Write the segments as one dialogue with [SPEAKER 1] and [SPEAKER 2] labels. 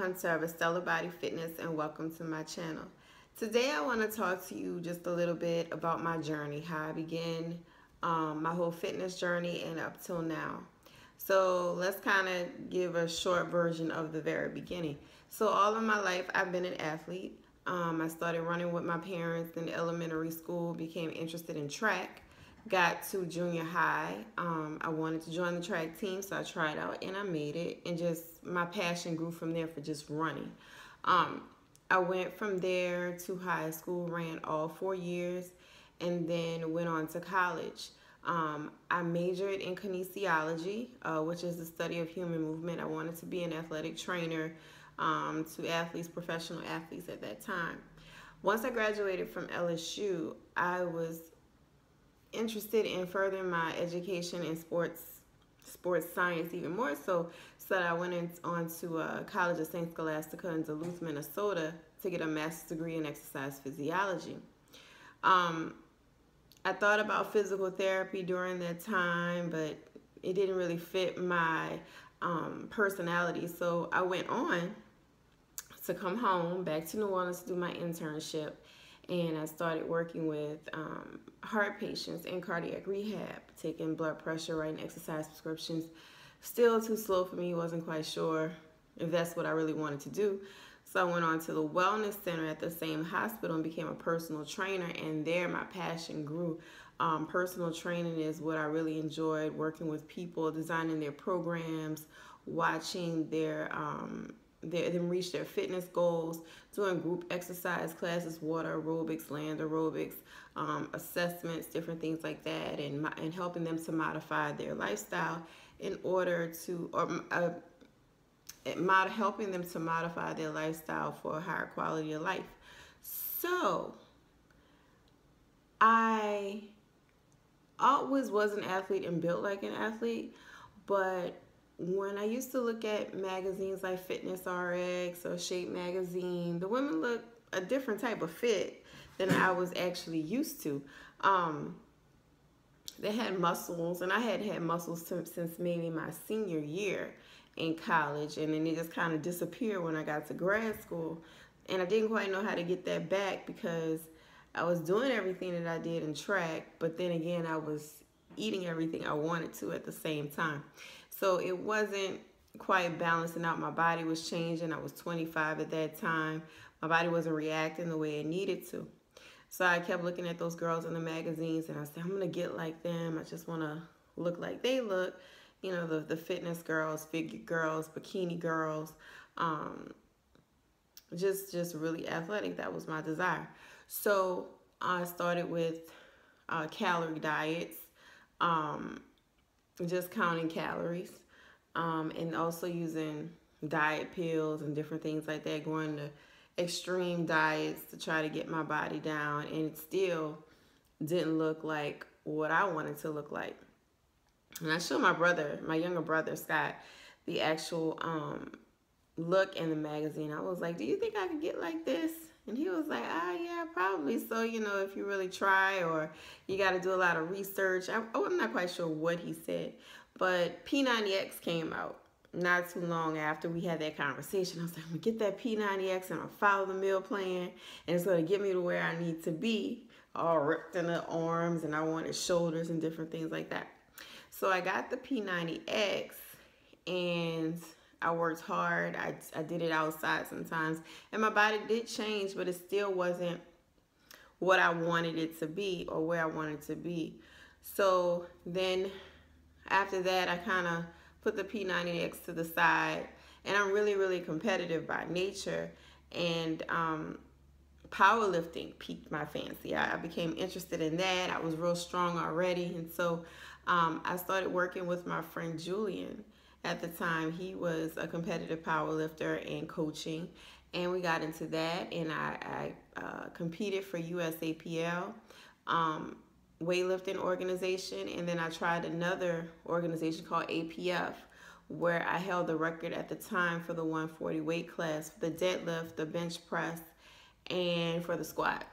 [SPEAKER 1] Hunter of Estelle Body Fitness, and welcome to my channel. Today I want to talk to you just a little bit about my journey, how I began my whole fitness journey and up till now. So let's kind of give a short version of the very beginning. So all of my life I've been an athlete. I started running with my parents in elementary school, became interested in track. Got to junior high. I wanted to join the track team, so I tried out and I made it, and just my passion grew from there for just running. I went from there to high school, ran all 4 years, and then went on to college. I majored in kinesiology, which is the study of human movement. I wanted to be an athletic trainer to athletes, professional athletes at that time. Once I graduated from LSU, I was interested in furthering my education in sports science even more so that I went on to College of St. Scholastica in Duluth, Minnesota to get a master's degree in exercise physiology. I thought about physical therapy during that time, but it didn't really fit my personality, so I went on to come home back to New Orleans to do my internship, and I started working with heart patients in cardiac rehab, taking blood pressure, writing exercise prescriptions. Still too slow for me, wasn't quite sure if that's what I really wanted to do. So I went on to the wellness center at the same hospital and became a personal trainer, and there my passion grew. Personal training is what I really enjoyed, working with people, designing their programs, watching them reach their fitness goals, doing group exercise classes, water aerobics, land aerobics, assessments, different things like that, and helping them to modify their lifestyle in order to, helping them to modify their lifestyle for a higher quality of life. So I always was an athlete and built like an athlete, but when I used to look at magazines like Fitness RX or Shape Magazine, the women looked a different type of fit than I was actually used to. They had muscles, and I had had muscles since maybe my senior year in college, and then it just kind of disappeared when I got to grad school, and I didn't quite know how to get that back because I was doing everything that I did in track, but then again I was eating everything I wanted to at the same time. So it wasn't quite balancing out. My body was changing. I was 25 at that time. My body wasn't reacting the way it needed to. So I kept looking at those girls in the magazines, and I said, I'm going to get like them. I just want to look like they look. You know, the fitness girls, figure girls, bikini girls, just really athletic. That was my desire. So I started with calorie diets, just counting calories, and also using diet pills and different things like that, going to extreme diets to try to get my body down, and it still didn't look like what I wanted to look like. And I showed my younger brother, Scott, the actual look in the magazine. I was like, do you think I could get like this? And he was like, yeah, probably. So, you know, if you really try, or you got to do a lot of research. I'm not quite sure what he said, but P90X came out not too long after we had that conversation. I was like, I'm going to get that P90X, and I'll follow the meal plan, and it's going to get me to where I need to be, all ripped in the arms, and I wanted shoulders and different things like that. So I got the P90X, and I worked hard. I did it outside sometimes, and my body did change, but it still wasn't what I wanted it to be or where I wanted it to be. So then after that, I kind of put the P90X to the side, and I'm really, really competitive by nature, and powerlifting piqued my fancy. I became interested in that. I was real strong already, and so I started working with my friend Julian. At the time, he was a competitive powerlifter and coaching, and we got into that, and I competed for USAPL, weightlifting organization, and then I tried another organization called APF, where I held the record at the time for the 140 weight class, for the deadlift, the bench press, and for the squat.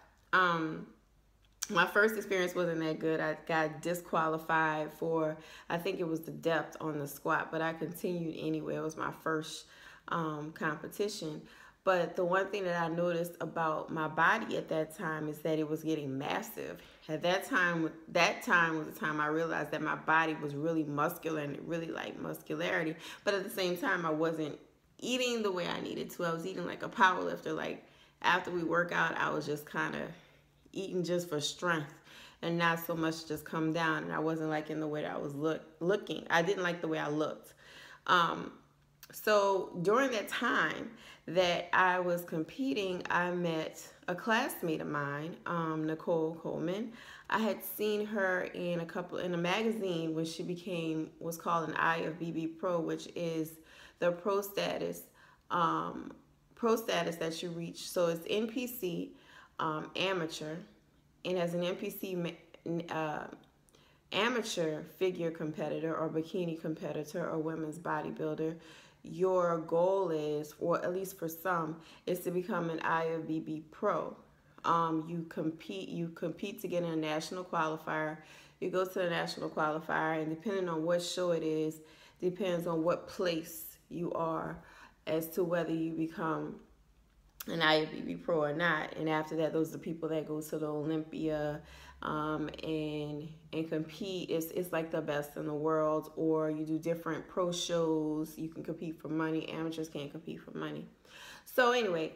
[SPEAKER 1] My first experience wasn't that good. I got disqualified for, I think it was the depth on the squat, but I continued anyway. It was my first competition. But the one thing that I noticed about my body at that time is that it was getting massive. At that time was the time I realized that my body was really muscular and it really liked muscularity. But at the same time, I wasn't eating the way I needed to. I was eating like a power lifter. Like after we work out, I was just kind of eating just for strength and not so much just come down. And I wasn't liking the way that I was looking. I didn't like the way I looked. So during that time that I was competing, I met a classmate of mine, Nicole Coleman. I had seen her in a magazine when she was called an IFBB Pro, which is the pro status that you reach. So it's NPC, amateur, and as an NPC amateur figure competitor or bikini competitor or women's bodybuilder, your goal is, or at least for some, is to become an IFBB Pro. You compete to get in a national qualifier. You go to the national qualifier, and depending on what show it is, depends on what place you are as to whether you become an IFBB Pro or not. And after that, those are the people that go to the Olympia and compete. It's like the best in the world. Or you do different pro shows. You can compete for money. Amateurs can't compete for money. So anyway,